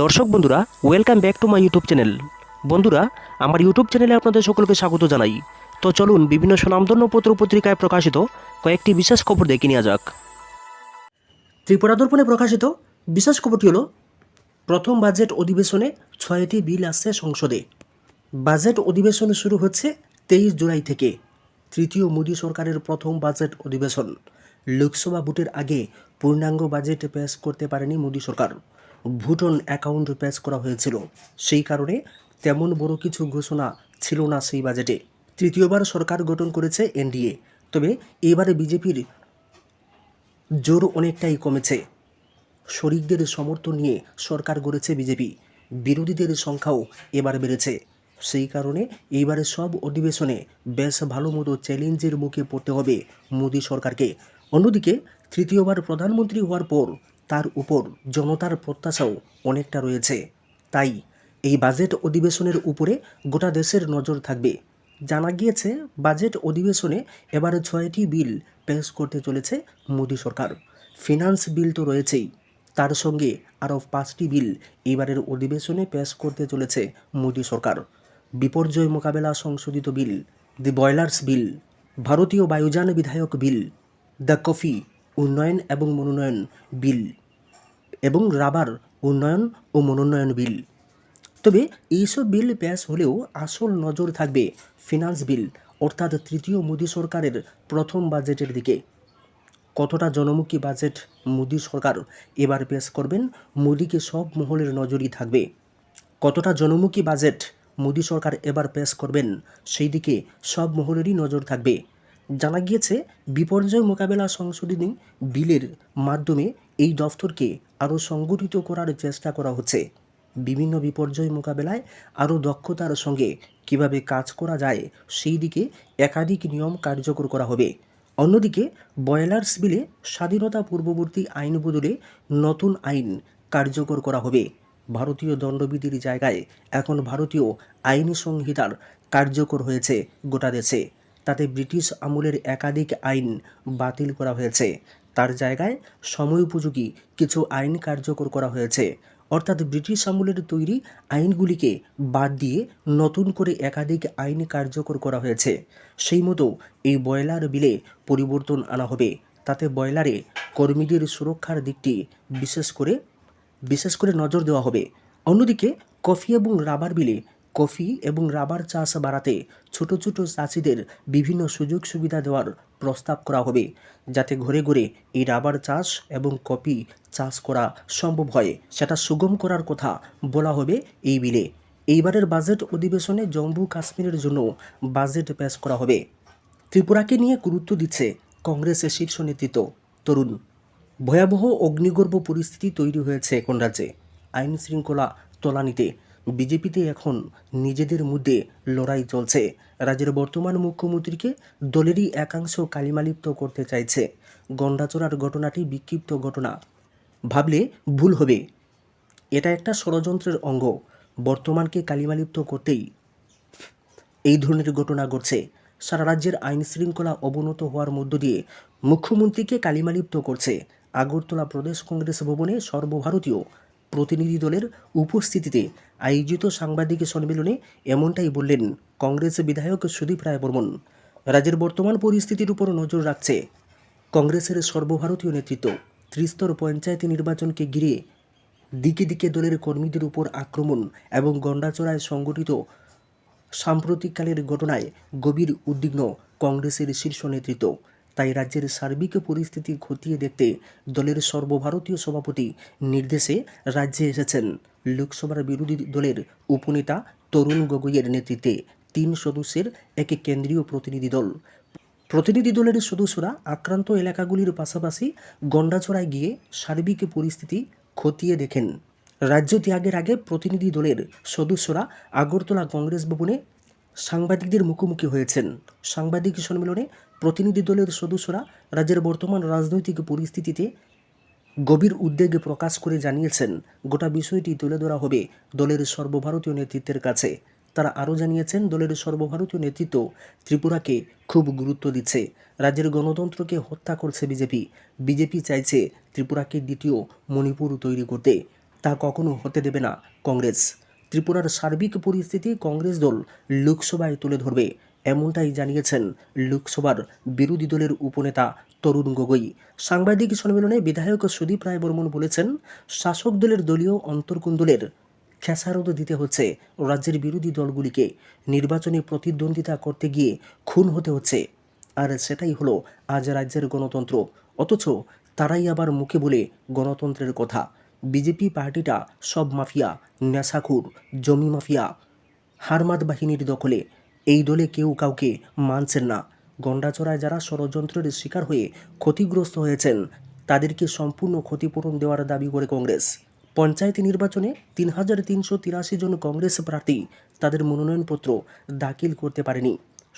দর্শক বন্ধুরা, welcome back to my YouTube channel. বন্ধুরা, আমার ইউটিউব চ্যানেলে আপনাদের সকলকে স্বাগত জানাই। তো চলুন বিভিন্ন স্বনামধন্য পত্র পত্রিকায় প্রকাশিত কয়েকটি বিশেষ খবর দেখে নেওয়া যাক। ত্রিপুরা দর্পণে প্রকাশিত বিশেষ খবরটি হলো, প্রথম বাজেট অধিবেশনে 6টি বিল আসছে সংসদে। বাজেট অধিবেশন শুরু হচ্ছে 23 জুলাই থেকে। তৃতীয় মোদী সরকারের প্রথম বাজেট অধিবেশন। লোকসভা ভোটের আগে পূর্ণাঙ্গ বাজেট পেশ করতে পারেনি মোদী সরকার। ভোট অন অ্যাকাউন্ট পেশ করা হয়েছিল, সেই কারণে তেমন বড় কিছু ঘোষণা ছিল না সেই বাজেটে। তৃতীয়বার সরকার গঠন করেছে এনডিএ, তবে এবারে বিজেপির জোর অনেকটাই কমেছে। শরিকদের সমর্থন নিয়ে সরকার গড়েছে বিজেপি, বিরোধীদের সংখ্যাও এবার বেড়েছে। সেই কারণে এইবারে সব অধিবেশনে বেশ ভালো মতো চ্যালেঞ্জের মুখে পড়তে হবে মোদী সরকারকে। অন্যদিকে তৃতীয়বার প্রধানমন্ত্রী হওয়ার পর তার উপর জনতার প্রত্যাশাও অনেকটা রয়েছে। তাই এই বাজেট অধিবেশনের উপরে গোটা দেশের নজর থাকবে। জানা গিয়েছে, বাজেট অধিবেশনে এবারে 6টি বিল পেশ করতে চলেছে মোদী সরকার। ফিনান্স বিল তো রয়েছেই, তার সঙ্গে আরও 5টি বিল এবারের অধিবেশনে পেশ করতে চলেছে মোদী সরকার। বিপর্যয় মোকাবেলা সংশোধিত বিল, দি বয়লার্স বিল, ভারতীয় বায়ুযান বিধায়ক বিল, দ্য কফি উন্নয়ন এবং মনোনয়ন বিল এবং রাবার উন্নয়ন ও মনোনয়ন বিল। তবে এইসব বিল পেশ হলেও আসল নজর থাকবে ফিনান্স বিল, অর্থাৎ তৃতীয় মোদী সরকারের প্রথম বাজেটের দিকে। কতটা জনমুখী বাজেট মোদী সরকার এবার পেশ করবেন, মোদীকে সব মহলের নজরই থাকবে। কতটা জনমুখী বাজেট মোদী সরকার এবার পেশ করবেন, সেই দিকে সব মহলেরই নজর থাকবে। জানা গিয়েছে, বিপর্যয় মোকাবেলা সংশোধনী বিলের মাধ্যমে এই দফতরকে আরও সংগঠিত করার চেষ্টা করা হচ্ছে। বিভিন্ন বিপর্যয় মোকাবেলায় আরও দক্ষতার সঙ্গে কিভাবে কাজ করা যায়, সেই দিকে একাধিক নিয়ম কার্যকর করা হবে। অন্যদিকে বয়লার্স বিলে স্বাধীনতা পূর্ববর্তী আইন বদলে নতুন আইন কার্যকর করা হবে। ভারতীয় দণ্ডবিধির জায়গায় এখন ভারতীয় আইন সংহিতার কার্যকর হয়েছে গোটা দেশে। তাতে ব্রিটিশ আমলের একাধিক আইন বাতিল করা হয়েছে, তার জায়গায় সময়োপযোগী কিছু আইন কার্যকর করা হয়েছে। অর্থাৎ ব্রিটিশ আমলের তৈরি আইনগুলিকে বাদ দিয়ে নতুন করে একাধিক আইন কার্যকর করা হয়েছে। সেই মতো এই বয়লার বিলে পরিবর্তন আনা হবে। তাতে বয়লারে কর্মীদের সুরক্ষার দিকটি বিশেষ করে নজর দেওয়া হবে। অন্যদিকে কফি এবং রাবার বিলে কফি এবং রাবার চাষ বাড়াতে ছোট ছোট চাষিদের বিভিন্ন সুযোগ সুবিধা দেওয়ার প্রস্তাব করা হবে, যাতে ঘরে ঘরে এই রাবার চাষ এবং কফি চাষ করা সম্ভব হয়, সেটা সুগম করার কথা বলা হবে এই বিলে। এইবারের বাজেট অধিবেশনে জম্মু কাশ্মীরের জন্য বাজেট পেশ করা হবে। ত্রিপুরাকে নিয়ে গুরুত্ব দিচ্ছে কংগ্রেসের শীর্ষ নেতৃত্ব তরুণ। ভয়াবহ অগ্নিগর্ভ পরিস্থিতি তৈরি হয়েছে এখন রাজ্যে। আইন শৃঙ্খলা তলানিতে বিজেপিতে এখন নিজেদের মধ্যে লড়াই চলছে। রাজ্যের বর্তমান মুখ্যমন্ত্রীকে দলেরই একাংশ কালিমালিপ্ত করতে চাইছে। গন্ডাচড়ার ঘটনাটি বিক্ষিপ্ত ঘটনা ভাবলে ভুল হবে, এটা একটা ষড়যন্ত্রের অঙ্গ। বর্তমানকে কালিমালিপ্ত করতেই এই ধরনের ঘটনা ঘটছে। সারা রাজ্যের আইন শৃঙ্খলা অবনত হওয়ার মধ্য দিয়ে মুখ্যমন্ত্রীকে কালিমালিপ্ত করছে। আগরতলা প্রদেশ কংগ্রেস ভবনে সর্বভারতীয় প্রতিনিধি দলের উপস্থিতিতে আয়োজিত সাংবাদিক সম্মেলনে এমনটাই বললেন কংগ্রেস বিধায়ক সুদীপ রায় বর্মন। রাজ্যের বর্তমান পরিস্থিতির উপর নজর রাখছে কংগ্রেসের সর্বভারতীয় নেতৃত্ব। ত্রিস্তর পঞ্চায়েত নির্বাচনকে ঘিরে দিকে দিকে দলের কর্মীদের উপর আক্রমণ এবং গন্ডাচড়ায় সংগঠিত সাম্প্রতিককালের ঘটনায় গভীর উদ্বিগ্ন কংগ্রেসের শীর্ষ নেতৃত্ব। তাই রাজ্যের সার্বিক পরিস্থিতি খতিয়ে দেখতে দলের সর্বভারতীয় সভাপতি নির্দেশে রাজ্যে এসেছেন লোকসভার বিরোধী দলের উপনেতা তরুণ গগৈয়ের নেতৃত্বে 3 সদস্যের এক কেন্দ্রীয় প্রতিনিধি দল। প্রতিনিধি দলের সদস্যরা আক্রান্ত এলাকাগুলির পাশাপাশি গন্ডাচড়ায় গিয়ে সার্বিক পরিস্থিতি খতিয়ে দেখেন। রাজ্য ত্যাগের আগে প্রতিনিধি দলের সদস্যরা আগরতলা কংগ্রেস ভবনে সাংবাদিকদের মুখোমুখি হয়েছেন। সাংবাদিক সম্মেলনে প্রতিনিধি দলের সদস্যরা রাজ্যের বর্তমান রাজনৈতিক পরিস্থিতিতে গভীর উদ্বেগ প্রকাশ করে জানিয়েছেন, গোটা বিষয়টি তুলে ধরা হবে দলের সর্বভারতীয় নেতৃত্বের কাছে। তারা আরও জানিয়েছেন, দলের সর্বভারতীয় নেতৃত্ব ত্রিপুরাকে খুব গুরুত্ব দিচ্ছে। রাজ্যের গণতন্ত্রকে হত্যা করছে বিজেপি চাইছে ত্রিপুরাকে দ্বিতীয় মণিপুর তৈরি করতে। তা কখনো হতে দেবে না কংগ্রেস। ত্রিপুরার সার্বিক পরিস্থিতি কংগ্রেস দল লোকসভায় তুলে ধরবে, এমনটাই জানিয়েছেন লোকসভার বিরোধী দলের উপনেতা তরুণ গগৈ। সাংবাদিক সম্মেলনে বিধায়ক সুদীপ রায় বর্মন বলেছেন, শাসক দলের দলীয় অন্তর্কুণ্ডলের খেসারত দিতে হচ্ছে রাজ্যের বিরোধী দলগুলিকে। নির্বাচনে প্রতিদ্বন্দ্বিতা করতে গিয়ে খুন হতে হচ্ছে, আর সেটাই হলো আজ রাজ্যের গণতন্ত্র। অথচ তারাই আবার মুখে বলে গণতন্ত্রের কথা। বিজেপি পার্টিটা সব মাফিয়া, নেশাখুর, জমি মাফিয়া, হারমাদ বাহিনীর দখলে। এই দলে কেউ কাউকে মানছেন না। গন্ডাচড়ায় যারা ষড়যন্ত্রের শিকার হয়ে ক্ষতিগ্রস্ত হয়েছেন তাদেরকে সম্পূর্ণ ক্ষতিপূরণ দেওয়ার দাবি করে কংগ্রেস। পঞ্চায়েত নির্বাচনে ৩,৩৮৩ জন কংগ্রেস প্রার্থী তাদের মনোনয়নপত্র দাখিল করতে পারেনি।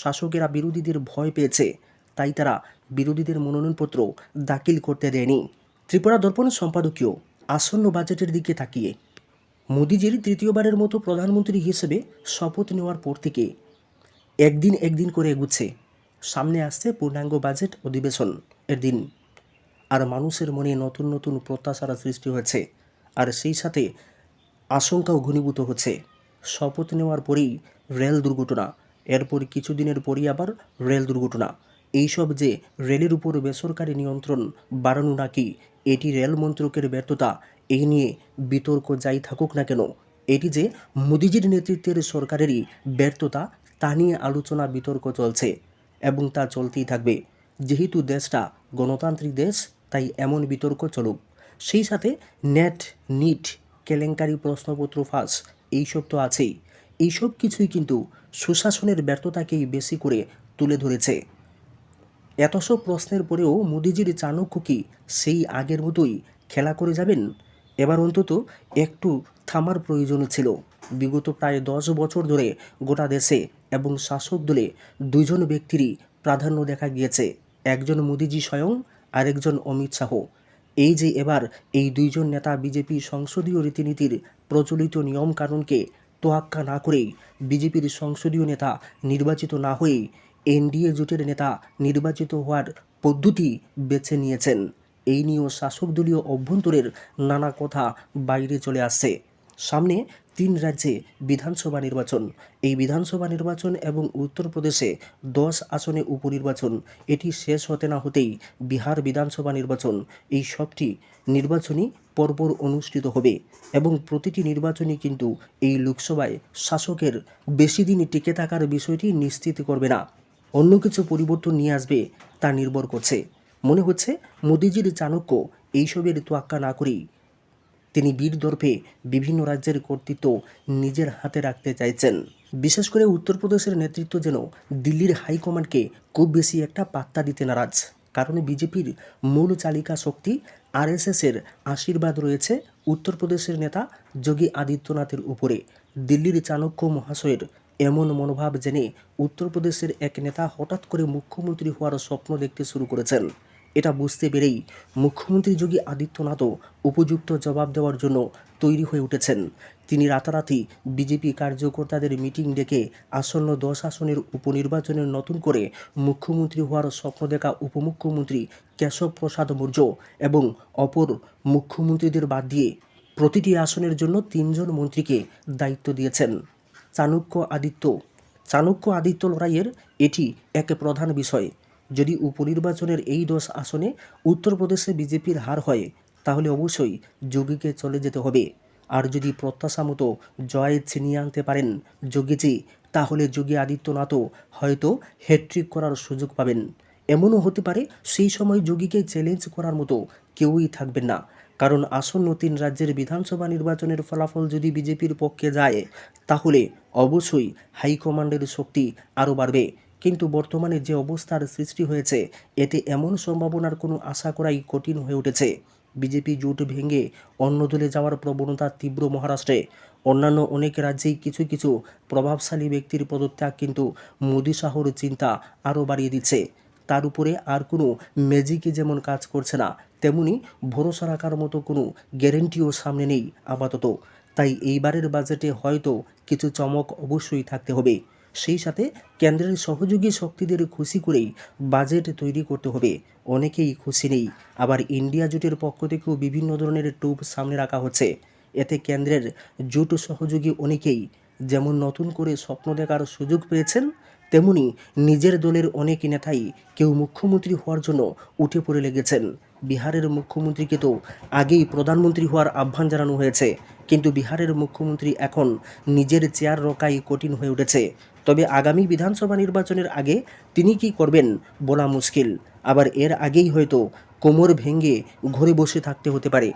শাসকেরা বিরোধীদের ভয় পেয়েছে, তাই তারা বিরোধীদের মনোনয়নপত্র দাখিল করতে দেয়নি। ত্রিপুরা দর্পণ সম্পাদকীয় আসন্ন বাজেটের দিকে তাকিয়ে মোদিজির তৃতীয়বারের মতো প্রধানমন্ত্রী হিসেবে শপথ নেওয়ার পর থেকে একদিন করে এগুচ্ছে। সামনে আসছে পূর্ণাঙ্গ বাজেট অধিবেশন এর দিন, আর মানুষের মনে নতুন নতুন প্রত্যাশার সৃষ্টি হয়েছে, আর সেই সাথে আশঙ্কাও ঘনীভূত হচ্ছে। শপথ নেওয়ার পরেই রেল দুর্ঘটনা, এরপর কিছুদিনের পরই আবার রেল দুর্ঘটনা। এইসব যে রেলের উপর বেসরকারি নিয়ন্ত্রণ বাড়ানো নাকি এটি রেল মন্ত্রকের ব্যর্থতা, এই নিয়ে বিতর্ক যাই থাকুক না কেন, এটি যে মোদিজির নেতৃত্বের সরকারেরই ব্যর্থতা তা নিয়ে আলোচনা বিতর্ক চলছে, এবং তা চলতেই থাকবে। যেহেতু দেশটা গণতান্ত্রিক দেশ, তাই এমন বিতর্ক চলুক। সেই সাথে নেট, নিট, কেলেঙ্কারি, প্রশ্নপত্র ফাঁস, এইসব তো আছেই। এইসব কিছুই কিন্তু সুশাসনের ব্যর্থতাকেই বেশি করে তুলে ধরেছে। এত সব প্রশ্নের পরেও মোদিজির চাণক্য কি সেই আগের মতোই খেলা করে যাবেন? এবার অন্তত একটু থামার প্রয়োজন ছিল। বিগত প্রায় 10 বছর ধরে গোটা দেশে এবং শাসক দলে দুইজন ব্যক্তিরই প্রাধান্য দেখা গিয়েছে, একজন মোদিজি স্বয়ং, আরেকজন অমিত শাহ। এই যে এবার এই দুইজন নেতা বিজেপি সংসদীয় রীতিনীতির প্রচলিত নিয়মকানুনকে তোয়াক্কা না করেই বিজেপির সংসদীয় নেতা নির্বাচিত না হয়েই এনডিএ জোটের নেতা নির্বাচিত হওয়ার পদ্ধতি বেছে নিয়েছেন। এই নিয়েও শাসক দলীয় অভ্যন্তরের নানা কথা বাইরে চলে আসছে। সামনে 3 রাজ্যে বিধানসভা নির্বাচন, এই বিধানসভা নির্বাচন এবং উত্তরপ্রদেশে 10 আসনে উপনির্বাচন, এটি শেষ হতে না হতেই বিহার বিধানসভা নির্বাচন। এই সবটি নির্বাচনই পরপর অনুষ্ঠিত হবে, এবং প্রতিটি নির্বাচনই কিন্তু এই লোকসভায় শাসকের বেশি দিন টিকে থাকার বিষয়টি নিশ্চিত করবে না, অন্য কিছু পরিবর্তন নিয়ে আসবে তা নির্ভর করছে। মনে হচ্ছে মোদিজির চাণক্য এইসবের তোয়াক্কা না করেই তিনি বীর দর্পে বিভিন্ন রাজ্যের কর্তৃত্ব নিজের হাতে রাখতে চাইছেন। বিশেষ করে উত্তরপ্রদেশের নেতৃত্ব যেন দিল্লির হাইকমান্ডকে খুব বেশি একটা পাত্তা দিতে নারাজ, কারণ বিজেপির মূল চালিকা শক্তি আরএসএসের আশীর্বাদ রয়েছে উত্তরপ্রদেশের নেতা যোগী আদিত্যনাথের উপরে। দিল্লির চাণক্য মহাশয়ের এমন মনোভাব জেনে উত্তরপ্রদেশের এক নেতা হঠাৎ করে মুখ্যমন্ত্রী হওয়ার স্বপ্ন দেখতে শুরু করেছেন। এটা বুঝতে পেরেই মুখ্যমন্ত্রী যোগী আদিত্যনাথও উপযুক্ত জবাব দেওয়ার জন্য তৈরি হয়ে উঠেছেন। তিনি রাতারাতি বিজেপি কার্যকর্তাদের মিটিং ডেকে আসন্ন 10 আসনের উপনির্বাচনের নতুন করে মুখ্যমন্ত্রী হওয়ার স্বপ্ন দেখা উপমুখ্যমন্ত্রী কেশব প্রসাদ মৌর্য এবং অপর মুখ্যমন্ত্রীদের বাদ দিয়ে প্রতিটি আসনের জন্য 3 জন মন্ত্রীকে দায়িত্ব দিয়েছেন। চাণক্য আদিত্য লড়াইয়ের এটি এক প্রধান বিষয়। যদি উপনির্বাচনের এই 10 আসনে উত্তরপ্রদেশে বিজেপির হার হয়, তাহলে অবশ্যই যোগীকে চলে যেতে হবে। আর যদি প্রত্যাশা মতো জয় ছিনিয়ে আনতে পারেন যোগীজি, তাহলে যোগী আদিত্যনাথও হয়তো হ্যাট্রিক করার সুযোগ পাবেন। এমনও হতে পারে সেই সময় যোগীকে চ্যালেঞ্জ করার মতো কেউই থাকবেন না, কারণ আসন্ন 3 রাজ্যের বিধানসভা নির্বাচনের ফলাফল যদি বিজেপির পক্ষে যায়, তাহলে অবশ্যই হাইকমান্ডের শক্তি আরও বাড়বে। কিন্তু বর্তমানে যে অবস্থার সৃষ্টি হয়েছে, এতে এমন সম্ভাবনার কোনো আশা করাই কঠিন হয়ে উঠেছে। বিজেপি জোট ভেঙে অন্য দলে যাওয়ার প্রবণতা তীব্র মহারাষ্ট্রে। অন্যান্য অনেক রাজ্যেই কিছু কিছু প্রভাবশালী ব্যক্তির পদত্যাগ কিন্তু মোদি শাহর চিন্তা আরও বাড়িয়ে দিচ্ছে। তার উপরে আর কোনো ম্যাজিকই যেমন কাজ করছে না, তেমনি ভরসা রাখার মতো কোনো গ্যারেন্টিও সামনে নেই আপাতত। তাই এইবারের বাজেটে হয়তো কিছু চমক অবশ্যই থাকতে হবে। সেই সাথে কেন্দ্রের সহযোগী শক্তিদের খুশি করেই বাজেট তৈরি করতে হবে। অনেকেই খুশি নেই, আবার ইন্ডিয়া জোটের পক্ষ থেকেও বিভিন্ন ধরনের টোপ সামনে রাখা হচ্ছে। এতে কেন্দ্রের জোট সহযোগী অনেকেই যেমন নতুন করে স্বপ্ন দেখার সুযোগ পেয়েছেন, তেমনি নিজের দলের অনেক নেতাই কেউ মুখ্যমন্ত্রী হওয়ার জন্য উঠে পড়ে লেগেছেন। বিহারের মুখ্যমন্ত্রীকে তো আগেই প্রধানমন্ত্রী হওয়ার আহ্বান জানানো হয়েছে, কিন্তু বিহারের মুখ্যমন্ত্রী এখন নিজের চেয়ার রক্ষাই কঠিন হয়ে উঠেছে। তবে আগামী বিধানসভা নির্বাচনের আগে তিনি কি করবেন বলা মুশকিল। আবার এর আগেই হয়তো কোমর ভেঙে ঘরে বসে থাকতে হতে পারে।